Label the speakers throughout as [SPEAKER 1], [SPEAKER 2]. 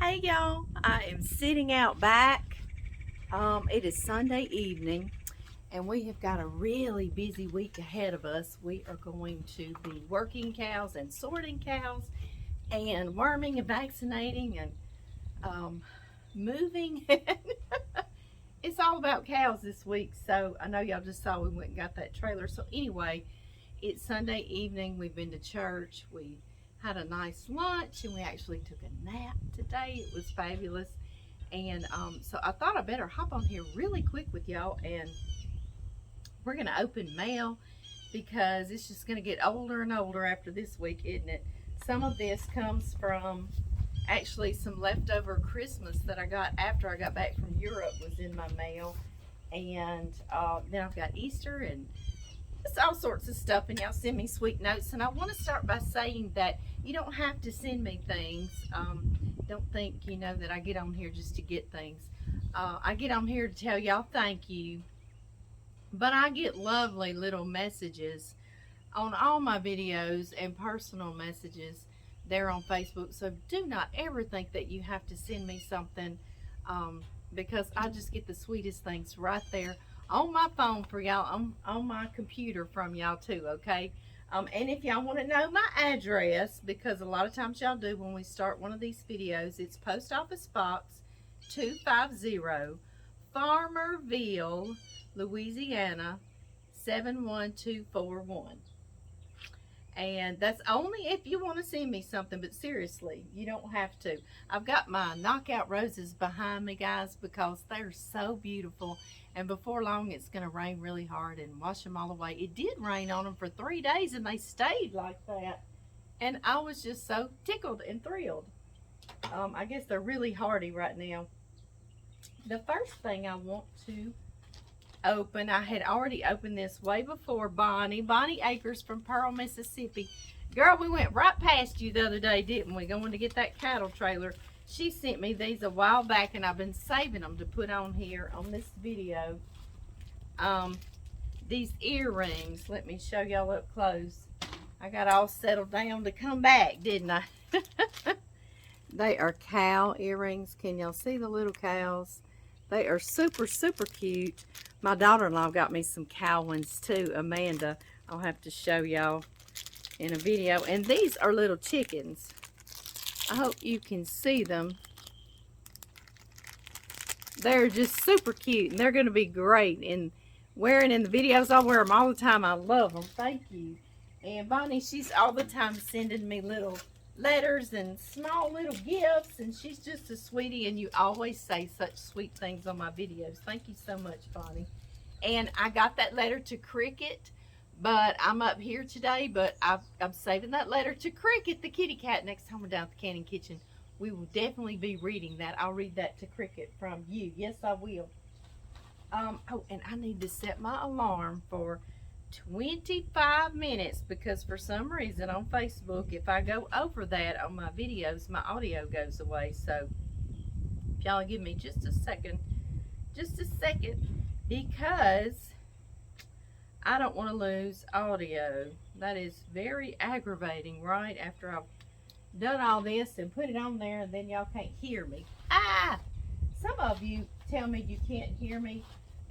[SPEAKER 1] Hey y'all, I am sitting out back. It is Sunday evening and we have got a really busy week ahead of us. We are going to be working cows and sorting cows and worming and vaccinating and moving. It's all about cows this week. So I know y'all just saw we went and got that trailer. So anyway, it's Sunday evening. We've been to church. We had a nice lunch and we actually took a nap today. It was fabulous. And so I thought I better hop on here really quick with y'all, and we're going to open mail because it's just going to get older and older after this week, isn't it? Some of this comes from actually some leftover Christmas that I got after I got back from Europe was in my mail. And then I've got Easter and it's all sorts of stuff, and y'all send me sweet notes. And I want to start by saying that you don't have to send me things. Don't think, that I get on here just to get things. I get on here to tell y'all thank you, but I get lovely little messages on all my videos and personal messages there on Facebook. So do not ever think that you have to send me something, because I just get the sweetest things right there on my phone for y'all, on my computer from y'all too, okay? And if y'all want to know my address, because a lot of times y'all do when we start one of these videos, it's Post Office Box 250, Farmerville, Louisiana 71241. And that's only if you want to send me something, but seriously, you don't have to. I've got my knockout roses behind me, guys, because they're so beautiful. And before long, it's going to rain really hard and wash them all away. It did rain on them for 3 days, and they stayed like that. And I was just so tickled and thrilled. I guess they're really hardy right now. The first thing I want to open, I had already opened this way before. Bonnie Acres from Pearl, Mississippi. Girl, we went right past you the other day, didn't we, going to get that cattle trailer. She sent me these a while back, and I've been saving them to put on here on this video. These earrings, let me show y'all up close. I got all settled down to come back, didn't I? They are cow earrings. Can y'all see the little cows? They are super, super cute. My daughter-in-law got me some cow ones too, Amanda. I'll have to show y'all in a video. And these are little chickens. I hope you can see them. They're just super cute, and they're going to be great in wearing in the videos. I wear them all the time. I love them. Thank you. And Bonnie, she's all the time sending me little letters and small little gifts, and she's just a sweetie, and you always say such sweet things on my videos. Thank you so much, Bonnie. And I got that letter to Cricket, but I'm up here today, but I'm saving that letter to Cricket, the kitty cat. Next time we're down at the Cannon Kitchen, we will definitely be reading that. I'll read that to Cricket from you. Yes, I will. Oh, and I need to set my alarm for 25 minutes, because for some reason on Facebook, if I go over that on my videos, my audio goes away. So if y'all give me just a second, because I don't want to lose audio. That is very aggravating, right? After I've done all this and put it on there, and then y'all can't hear me. Some of you tell me you can't hear me,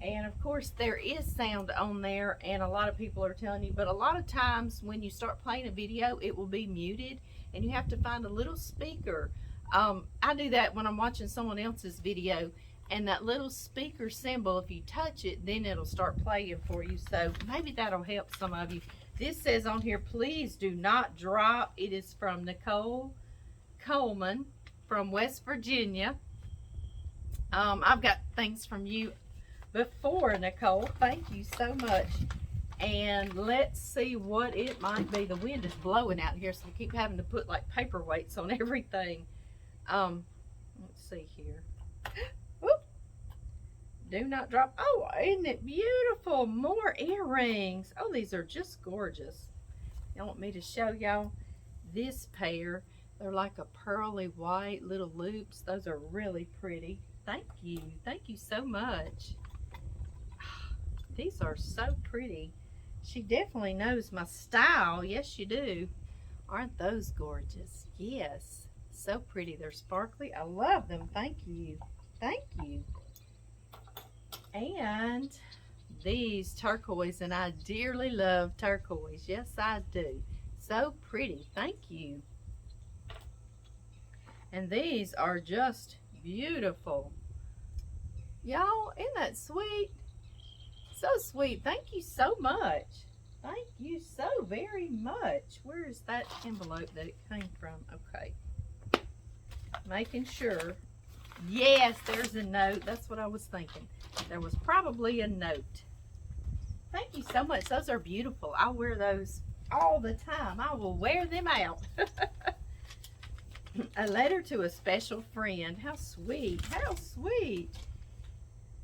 [SPEAKER 1] and of course there is sound on there, and a lot of people are telling you, but a lot of times when you start playing a video, it will be muted, and you have to find a little speaker. I do that when I'm watching someone else's video, and that little speaker symbol, if you touch it, then it'll start playing for you. So maybe that'll help some of you. This says on here, please do not drop. It is from Nicole Coleman from West Virginia. I've got things from you before, Nicole. Thank you so much. And let's see what it might be. The wind is blowing out here, so I keep having to put like paperweights on everything. Let's see here. Whoop. Do not drop. Oh, isn't it beautiful? More earrings. Oh, these are just gorgeous. Y'all want me to show y'all this pair? They're like a pearly white little loops. Those are really pretty. Thank you. Thank you so much. These are so pretty. She definitely knows my style. Yes, you do. Aren't those gorgeous? Yes. So pretty. They're sparkly. I love them. Thank you. Thank you. And these turquoise, and I dearly love turquoise. Yes, I do. So pretty. Thank you. And these are just beautiful. Y'all, isn't that sweet? So sweet. Thank you so much. Thank you so very much. Where is that envelope that it came from? Okay. Making sure. Yes, there's a note. That's what I was thinking. There was probably a note. Thank you so much. Those are beautiful. I wear those all the time. I will wear them out. A letter to a special friend. How sweet. How sweet.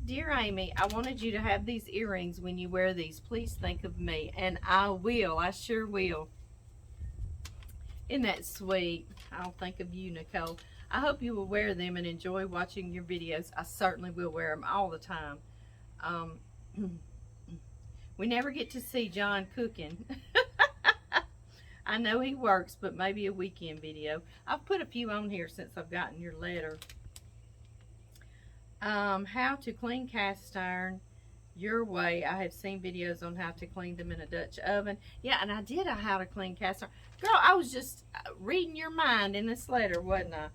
[SPEAKER 1] Dear Amy, I wanted you to have these earrings when you wear these. Please think of me. And I will. I sure will. Isn't that sweet? I'll think of you, Nicole. I hope you will wear them and enjoy watching your videos. I certainly will wear them all the time. We never get to see John cooking. I know he works, but maybe a weekend video. I've put a few on here since I've gotten your letter. How to clean cast iron your way. I have seen videos on how to clean them in a Dutch oven. Yeah, and I did a how to clean cast iron. Girl, I was just reading your mind in this letter, wasn't I?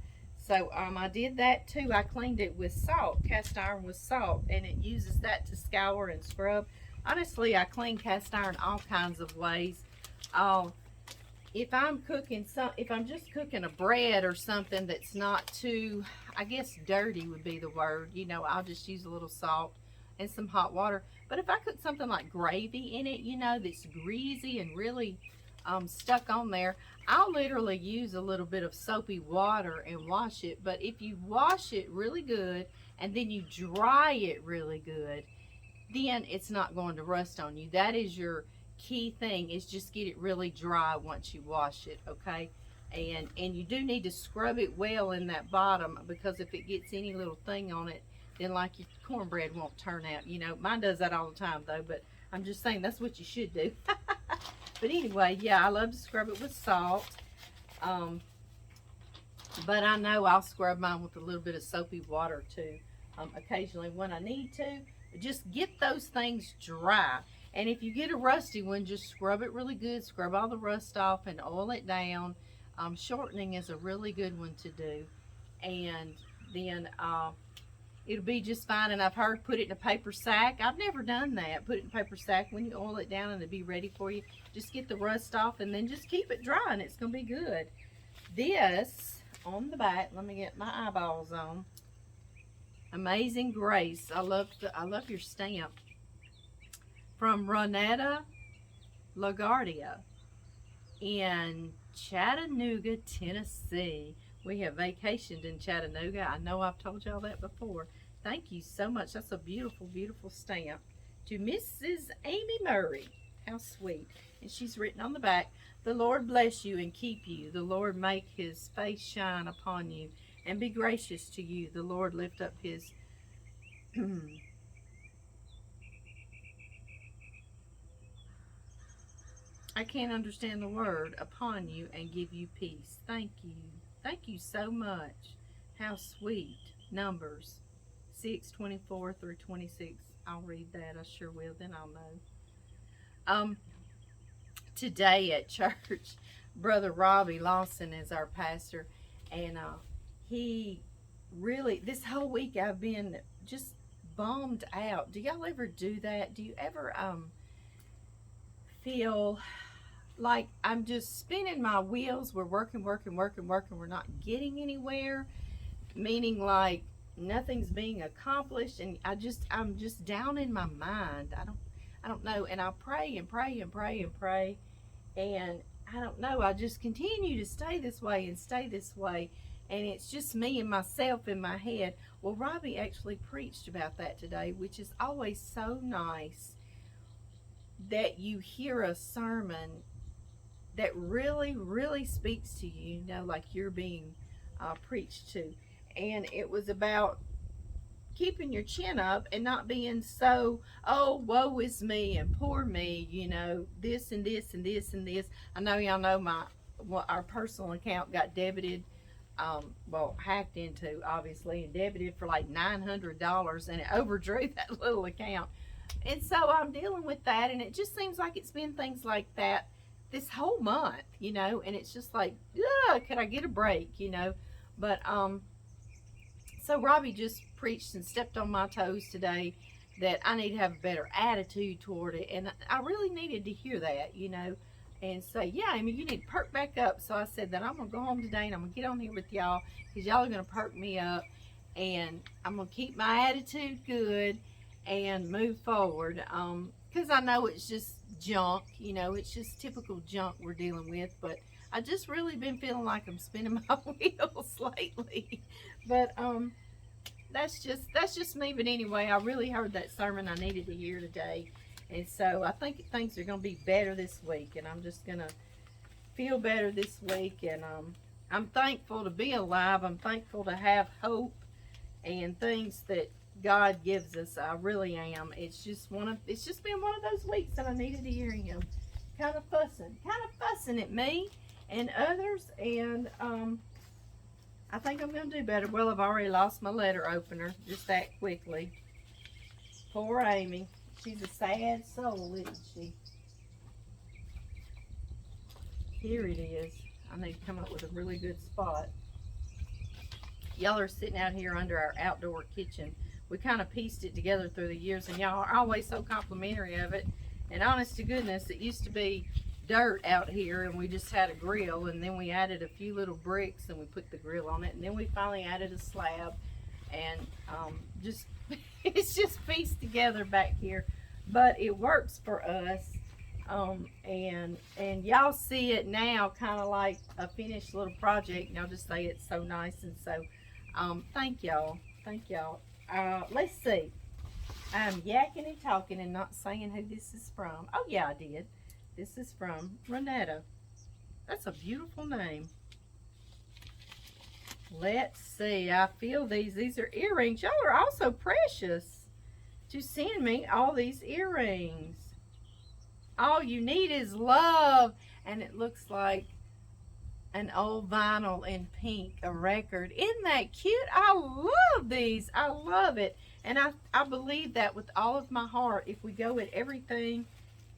[SPEAKER 1] So I did that too. I cleaned it with salt, cast iron with salt, and it uses that to scour and scrub. Honestly, I clean cast iron all kinds of ways. If I'm just cooking a bread or something that's not too, I guess dirty would be the word, you know, I'll just use a little salt and some hot water. But if I cook something like gravy in it, you know, that's greasy and really stuck on there, I'll literally use a little bit of soapy water and wash it. But if you wash it really good and then you dry it really good, then it's not going to rust on you. That is your key thing, is just get it really dry once you wash it, okay? And you do need to scrub it well in that bottom, because if it gets any little thing on it, then like your cornbread won't turn out. You know, mine does that all the time though, but I'm just saying that's what you should do. But anyway, yeah, I love to scrub it with salt. But I know I'll scrub mine with a little bit of soapy water too, occasionally when I need to. Just get those things dry. And if you get a rusty one, just scrub it really good. Scrub all the rust off and oil it down. Shortening is a really good one to do. And then it'll be just fine. And I've heard put it in a paper sack. I've never done that. Put it in a paper sack when you oil it down, and it'll be ready for you. Just get the rust off and then just keep it dry, and it's going to be good. This, on the back, let me get my eyeballs on. Amazing Grace. I love your stamp. From Ronetta LaGuardia in Chattanooga, Tennessee. We have vacationed in Chattanooga. I know I've told y'all that before. Thank you so much. That's a beautiful, beautiful stamp. To Mrs. Amy Murray. How sweet. And she's written on the back, the Lord bless you and keep you. The Lord make his face shine upon you and be gracious to you. The Lord lift up his I can't understand the word, upon you, and give you peace. Thank you. Thank you so much. How sweet. Numbers 6:24 through 26. I'll read that. I sure will. Then I'll know. Today at church, Brother Robbie Lawson is our pastor, and he really, this whole week I've been just bummed out. Do y'all ever do that? Do you ever feel like I'm just spinning my wheels? We're working. We're not getting anywhere, meaning like nothing's being accomplished, and I'm just down in my mind. I don't know, and I pray and pray and pray and pray, and I don't know, I just continue to stay this way and stay this way, and it's just me and myself in my head. Well, Robbie actually preached about that today, which is always so nice, that you hear a sermon that really, really speaks to you, you know, like you're being preached to. And it was about keeping your chin up and not being so, oh, woe is me and poor me, you know, this and this and this and this. I know y'all know our personal account got debited well, hacked into, obviously, and debited for like $900, and it overdrew that little account. And so I'm dealing with that, and it just seems like it's been things like that this whole month, and it's just like, could I get a break, But so Robbie just preached and stepped on my toes today that I need to have a better attitude toward it, and I really needed to hear that, and say, yeah, Amy, you need to perk back up. So I said that I'm gonna go home today and I'm gonna get on here with y'all because y'all are gonna perk me up, and I'm gonna keep my attitude good and move forward. Because I know it's just junk, it's just typical junk we're dealing with, but I just really been feeling like I'm spinning my wheels lately. But that's just me. But anyway, I really heard that sermon I needed to hear today, and so I think things are going to be better this week, and I'm just going to feel better this week. And I'm thankful to be alive. I'm thankful to have hope and things that God gives us. I really am. It's just been one of those weeks that I needed to hear Him kind of fussing at me and others, and I think I'm going to do better. Well, I've already lost my letter opener just that quickly. Poor Amy. She's a sad soul, isn't she? Here it is. I need to come up with a really good spot. Y'all are sitting out here under our outdoor kitchen. We kind of pieced it together through the years, and y'all are always so complimentary of it. And honest to goodness, it used to be dirt out here, and we just had a grill, and then we added a few little bricks and we put the grill on it, and then we finally added a slab, and just it's just pieced together back here, but it works for us. And y'all see it now kind of like a finished little project, and y'all just say it's so nice. And so thank y'all. Let's see, I'm yakking and talking and not saying who this is from. Oh yeah, I did. This is from Renetta. That's a beautiful name. Let's see. I feel these. These are earrings. Y'all are also precious to send me all these earrings. All you need is love. And it looks like an old vinyl in pink, a record. Isn't that cute? I love these. I love it. And I believe that with all of my heart. If we go at everything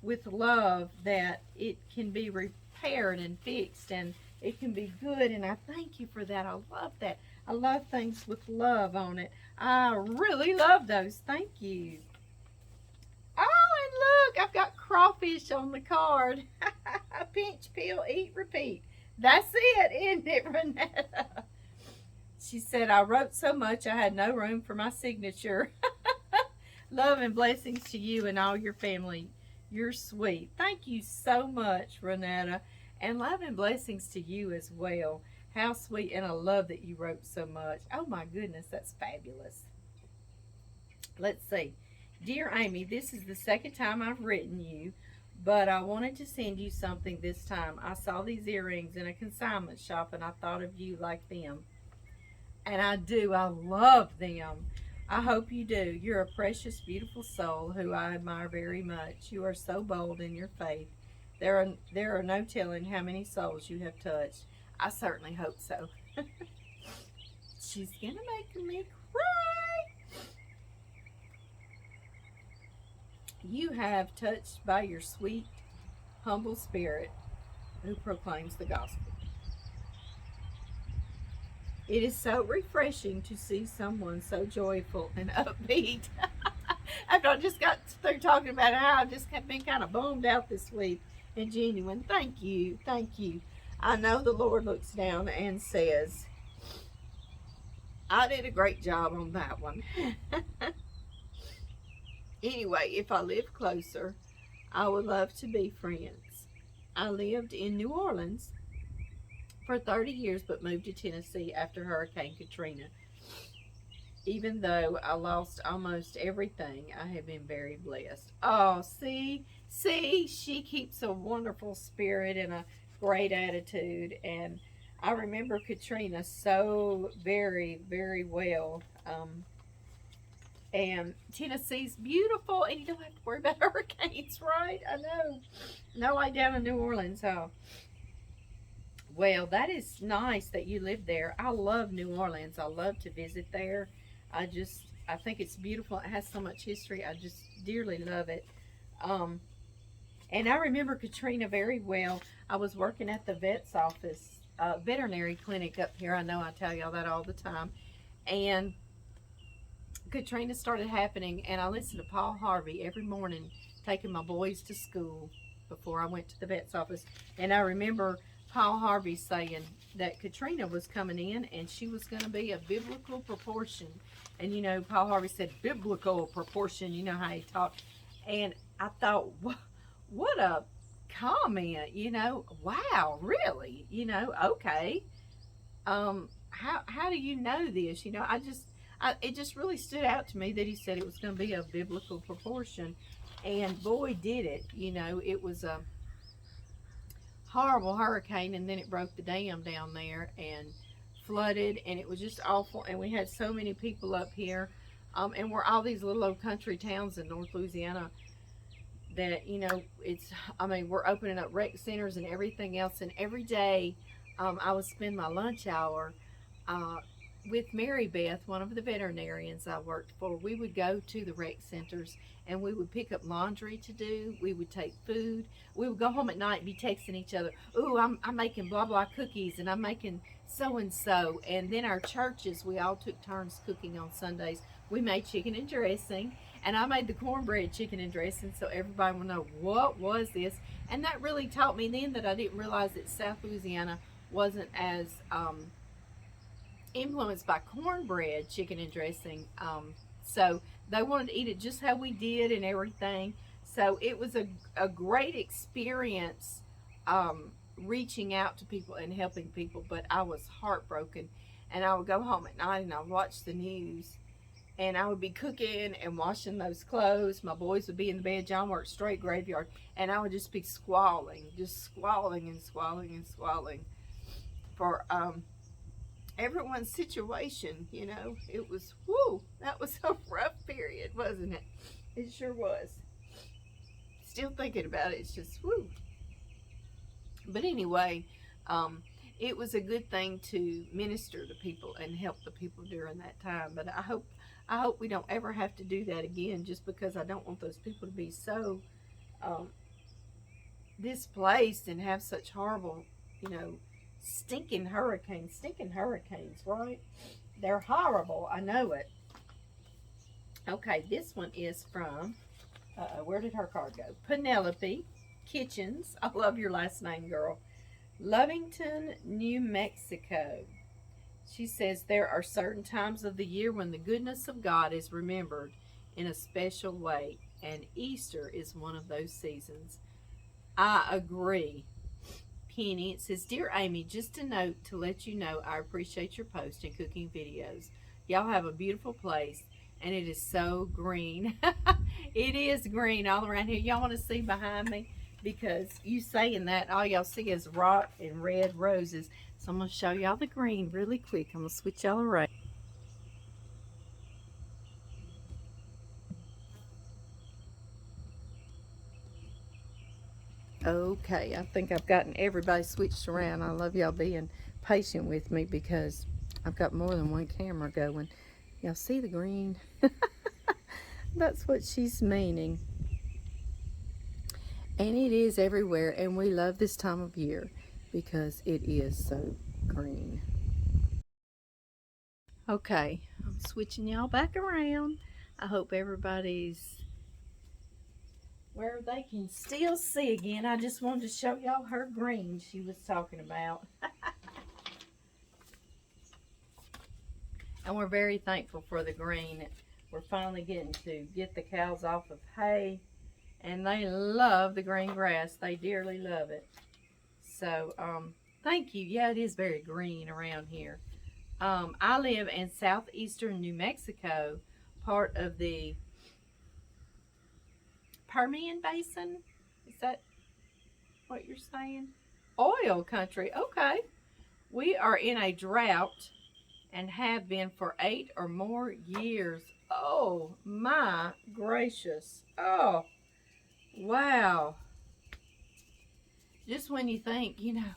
[SPEAKER 1] with love, that it can be repaired and fixed, and it can be good. And I thank you for that. I love that. I love things with love on it. I really love those. Thank you. Oh, and look, I've got crawfish on the card. Pinch, peel, eat, repeat. That's it, isn't it, Renetta? She said, I wrote so much I had no room for my signature. Love and blessings to you and all your family. You're sweet. Thank you so much, Renetta. And love and blessings to you as well. How sweet. And I love that you wrote so much. Oh my goodness, that's fabulous. Let's see. Dear Amy, this is the second time I've written you, but I wanted to send you something this time. I saw these earrings in a consignment shop, and I thought of you like them. And I do. I love them. I hope you do. You're a precious, beautiful soul who I admire very much. You are so bold in your faith. There are no telling how many souls you have touched. I certainly hope so. She's going to make me cry. You have touched by your sweet, humble spirit who proclaims the gospel. It is so refreshing to see someone so joyful and upbeat. After I just got through talking about how I've just been kind of bummed out this week, and genuine. Thank you. Thank you. I know the Lord looks down and says, I did a great job on that one. Anyway, if I live closer, I would love to be friends. I lived in New Orleans for 30 years, but moved to Tennessee after Hurricane Katrina. Even though I lost almost everything, I have been very blessed. Oh, see, she keeps a wonderful spirit and a great attitude. And I remember Katrina so very, very well. And Tennessee's beautiful, and you don't have to worry about hurricanes, right? I know. No, like down in New Orleans, huh? Well, that is nice that you live there. I love New Orleans. I love to visit there. I think it's beautiful. It has so much history. I just dearly love it. Um, and I remember Katrina very well. I was working at the vet's office, veterinary clinic up here. I know I tell y'all that all the time. And Katrina started happening, and I listened to Paul Harvey every morning, taking my boys to school before I went to the vet's office. And I remember Paul Harvey saying that Katrina was coming in and she was going to be a biblical proportion. And you know, Paul Harvey said biblical proportion, you know how he talked. And I thought, what a comment, you know, wow, really, you know, okay. How do you know this? You know, it just really stood out to me that he said it was going to be a biblical proportion, and boy, did it. You know, it was a horrible hurricane, and then it broke the dam down there and flooded, and it was just awful. And we had so many people up here, and we're all these little old country towns in North Louisiana that, you know, I mean, we're opening up rec centers and everything else, and every day I would spend my lunch hour uh, with Mary Beth, one of the veterinarians I worked for. We would go to the rec centers and we would pick up laundry to do. We would take food. We would go home at night and be texting each other, ooh, I'm making blah blah cookies, and I'm making so and so. And then our churches, we all took turns cooking on Sundays. We made chicken and dressing, and I made the cornbread chicken and dressing so everybody would know what was this. And that really taught me then that I didn't realize that South Louisiana wasn't as influenced by cornbread chicken and dressing. So they wanted to eat it just how we did and everything. So it was a great experience reaching out to people and helping people. But I was heartbroken. And I would go home at night and I would watch the news. And I would be cooking and washing those clothes. My boys would be in the bed. John worked straight graveyard. And I would just be squalling and squalling for everyone's situation, you know. It was, that was a rough period, wasn't it? It sure was. Still thinking about it, it's just, But anyway, it was a good thing to minister to people and help the people during that time. But I hope we don't ever have to do that again, just because I don't want those people to be so displaced and have such horrible, you know, stinking hurricanes, right? They're horrible. I know it. Okay, this one is from, where did her card go? Penelope Kitchens. I love your last name, girl. Lovington, New Mexico. She says there are certain times of the year when the goodness of God is remembered in a special way, and Easter is one of those seasons. I agree. Penny, it says, Dear Amy, just a note to let you know I appreciate your post and cooking videos. Y'all have a beautiful place, and it is so green. It is green all around here. Y'all want to see behind me? Because you saying that, all y'all see is rock and red roses. So I'm going to show y'all the green really quick. I'm going to switch y'all around. Okay, I think I've gotten everybody switched around. I love y'all being patient with me because I've got more than one camera going. Y'all see the green? That's what she's meaning. And it is everywhere, and we love this time of year because it is so green. Okay, I'm switching y'all back around. I hope everybody's where they can still see again. I just wanted to show y'all her green she was talking about. And we're very thankful for the green. We're finally getting to get the cows off of hay, and they love the green grass. They dearly love it. So, thank you. Yeah, it is very green around here. I live in southeastern New Mexico, part of the Permian Basin. Is that what you're saying? Oil country. Okay. We are in a drought and have been for 8 or more years. Oh my gracious. Oh, wow. Just when you think, you know,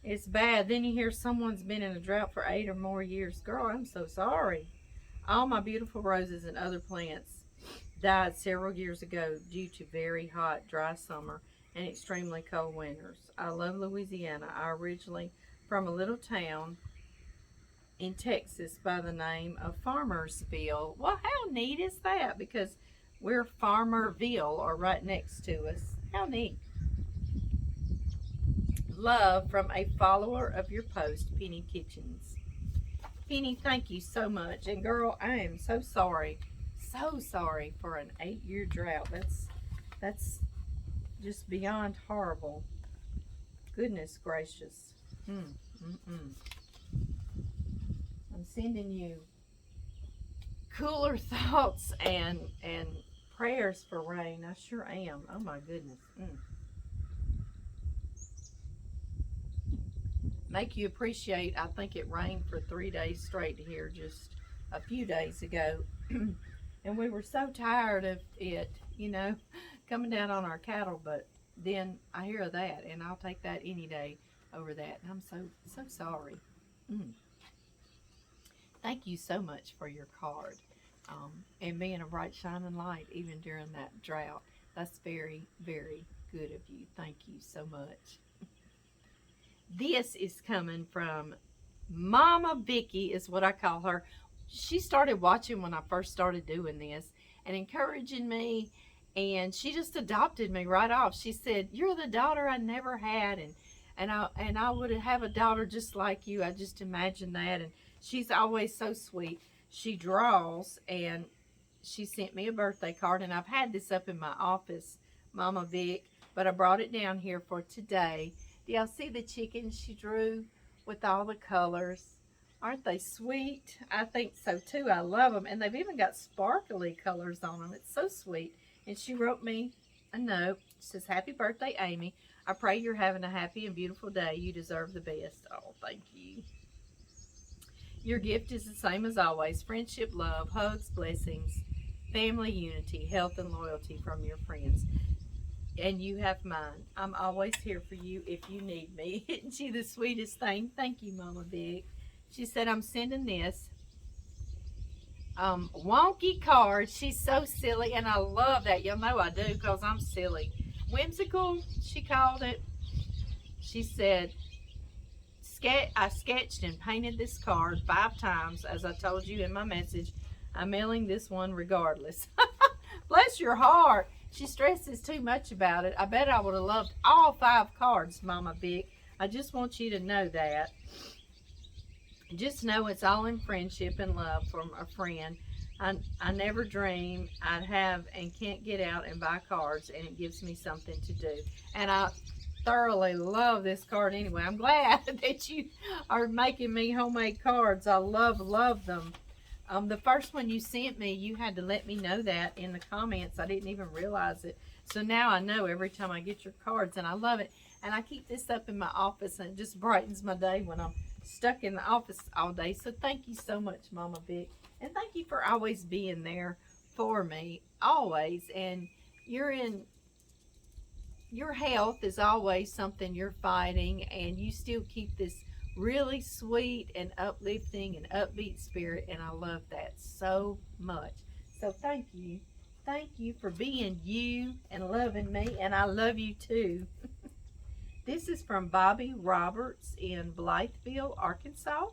[SPEAKER 1] It's bad. Then you hear someone's been in a drought for 8 or more years. Girl, I'm so sorry. All my beautiful roses and other plants died several years ago due to very hot, dry summer and extremely cold winters. I love Louisiana. I originally from a little town in Texas by the name of Farmersville. Well, how neat is that? Because we're Farmerville or right next to us. How neat. Love from a follower of your post, Penny Kitchens. Penny, thank you so much. And girl, I am so sorry for an 8-year drought. That's just beyond horrible. Goodness gracious. I'm sending you cooler thoughts and prayers for rain. I sure am. Oh my goodness. Make you appreciate, I think it rained for 3 days straight here just a few days ago. And we were so tired of it, coming down on our cattle, but then I hear that, and I'll take that any day over that. And I'm so sorry. Thank you so much for your card, and being a bright shining light even during that drought. That's very, very good of you. Thank you so much. This is coming from Mama Vicky, is what I call her. She started watching when I first started doing this and encouraging me, and she just adopted me right off. She said, "You're the daughter I never had, and I would have a daughter just like you. I just imagined that." And she's always so sweet. She draws, and she sent me a birthday card, and I've had this up in my office, Mama Vic, but I brought it down here for today. Do y'all see the chickens she drew with all the colors? Aren't they sweet? I think so too. I love them. And they've even got sparkly colors on them. It's so sweet. And she wrote me a note. It says, "Happy birthday, Amy. I pray you're having a happy and beautiful day. You deserve the best." Oh, thank you. Your gift is the same as always. Friendship, love, hugs, blessings, family unity, health, and loyalty from your friends. And you have mine. I'm always here for you if you need me. Isn't she the sweetest thing? Thank you, Mama Big. She said, "I'm sending this wonky card." She's so silly, and I love that. Y'all know I do because I'm silly. Whimsical, she called it. She said, "I sketched and painted this card 5 times, as I told you in my message. I'm mailing this one regardless." Bless your heart. She stresses too much about it. I bet I would have loved all 5 cards, Mama Vic. I just want you to know that. Just know it's all in friendship and love from a friend. I never dream I'd have and can't get out and buy cards, and it gives me something to do. And I thoroughly love this card anyway. I'm glad that you are making me homemade cards. I love them. The first one you sent me, you had to let me know that in the comments. I didn't even realize it. So now I know every time I get your cards, and I love it. And I keep this up in my office, and it just brightens my day when I'm stuck in the office all day. So thank you so much, Mama Vic. And thank you for always being there for me, always. And your health is always something you're fighting, and you still keep this really sweet and uplifting and upbeat spirit, and I love that so much. So thank you for being you and loving me, and I love you too. This is from Bobby Roberts in Blytheville, Arkansas.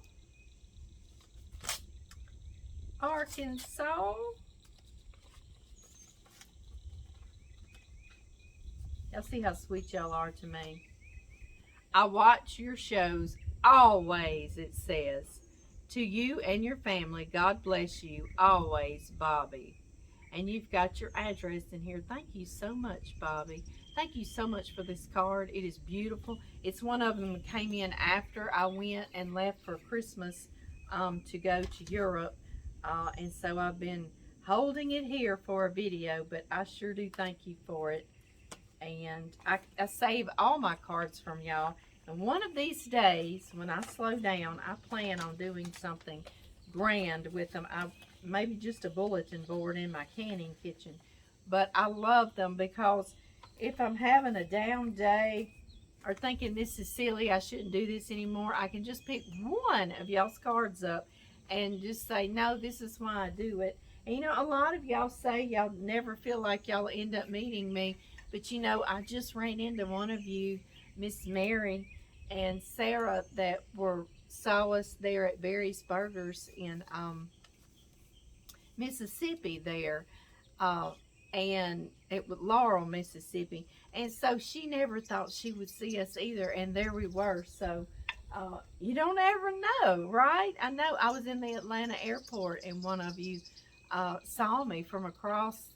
[SPEAKER 1] Y'all see how sweet y'all are to me. "I watch your shows always," it says. "To you and your family, God bless you always, Bobby." And you've got your address in here. Thank you so much, Bobby. Thank you so much for this card. It is beautiful. It's one of them that came in after I went and left for Christmas to go to Europe. And so I've been holding it here for a video, but I sure do thank you for it. And I save all my cards from y'all. And one of these days, when I slow down, I plan on doing something grand with them. Maybe just a bulletin board in my canning kitchen. But I love them because if I'm having a down day, are thinking this is silly, I shouldn't do this anymore, I can just pick one of y'all's cards up and just say, no, this is why I do it. And you know, a lot of y'all say y'all never feel like y'all end up meeting me, but you know, I just ran into one of you, Miss Mary and Sarah, that were saw us there at Barry's Burgers in Mississippi there, uh, and it was Laurel, Mississippi, and so she never thought she would see us either, and there we were. So you don't ever know, right? I know I was in the Atlanta airport, and one of you saw me from across.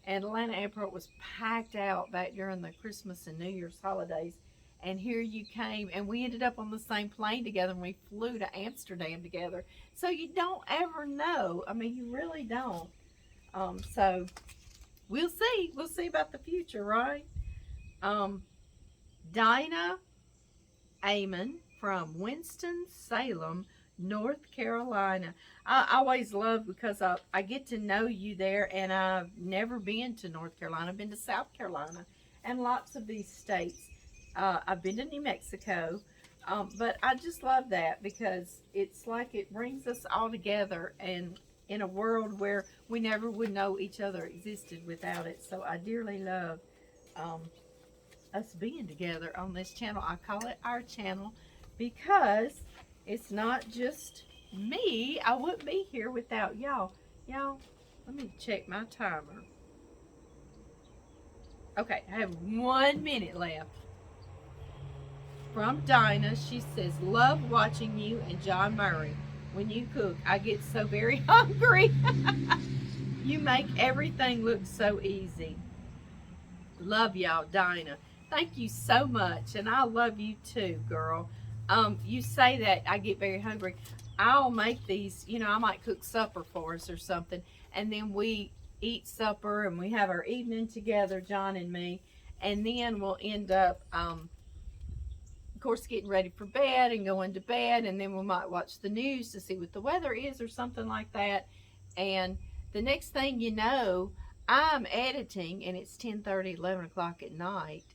[SPEAKER 1] And Atlanta airport was packed out back during the Christmas and New Year's holidays. And here you came, and we ended up on the same plane together, and we flew to Amsterdam together. So you don't ever know. I mean, you really don't. So we'll see. We'll see about the future, right? Um, Dinah Amon from Winston-Salem, North Carolina. I always love, because I get to know you there, and I've never been to North Carolina. I've been to South Carolina and lots of these states. I've been to New Mexico, but I just love that because it's like it brings us all together, and in a world where we never would know each other existed without it. So I dearly love us being together on this channel. I call it our channel because it's not just me. I wouldn't be here without y'all. Y'all, let me check my timer. Okay, I have 1 minute left. From Dinah, she says, love watching you and John Murray. When you cook, I get so very hungry. You make everything look so easy. Love y'all, Dinah. Thank you so much, and I love you too, girl. You say that I get very hungry. I'll make these, you know, I might cook supper for us or something, and then we eat supper and we have our evening together, John and me, and then we'll end up, of course, getting ready for bed and going to bed, and then we might watch the news to see what the weather is or something like that. And the next thing you know, I'm editing, and it's 10:30, 11 o'clock at night,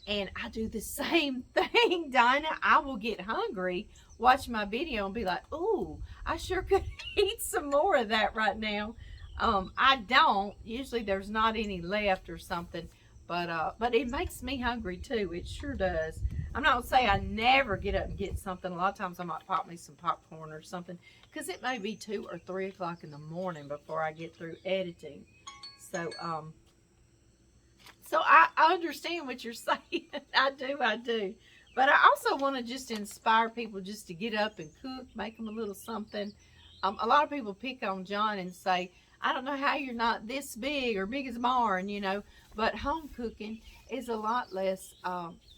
[SPEAKER 1] and I do the same thing, Dinah. I will get hungry, watch my video, and be like, ooh, I sure could eat some more of that right now. I don't. Usually there's not any left or something, but it makes me hungry too. It sure does. I'm not gonna say I never get up and get something. A lot of times I might pop me some popcorn or something, because it may be 2 or 3 o'clock in the morning before I get through editing. So, so I understand what you're saying. I do. But I also want to just inspire people just to get up and cook, make them a little something. A lot of people pick on John and say, I don't know how you're not this big or big as a barn, you know. But home cooking is a lot less,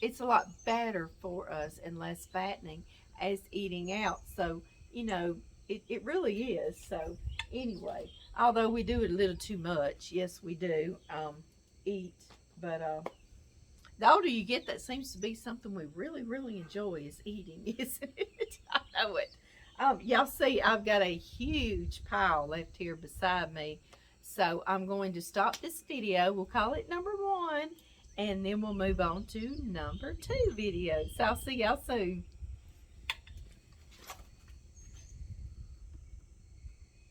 [SPEAKER 1] it's a lot better for us and less fattening as eating out. So, you know, it really is. So, anyway, although we do it a little too much, yes, we do, eat. But the older you get, that seems to be something we really, really enjoy is eating, isn't it? I know it. Y'all see, I've got a huge pile left here beside me. So I'm going to stop this video. We'll call it number 1, and then we'll move on to number 2 videos. So I'll see y'all soon.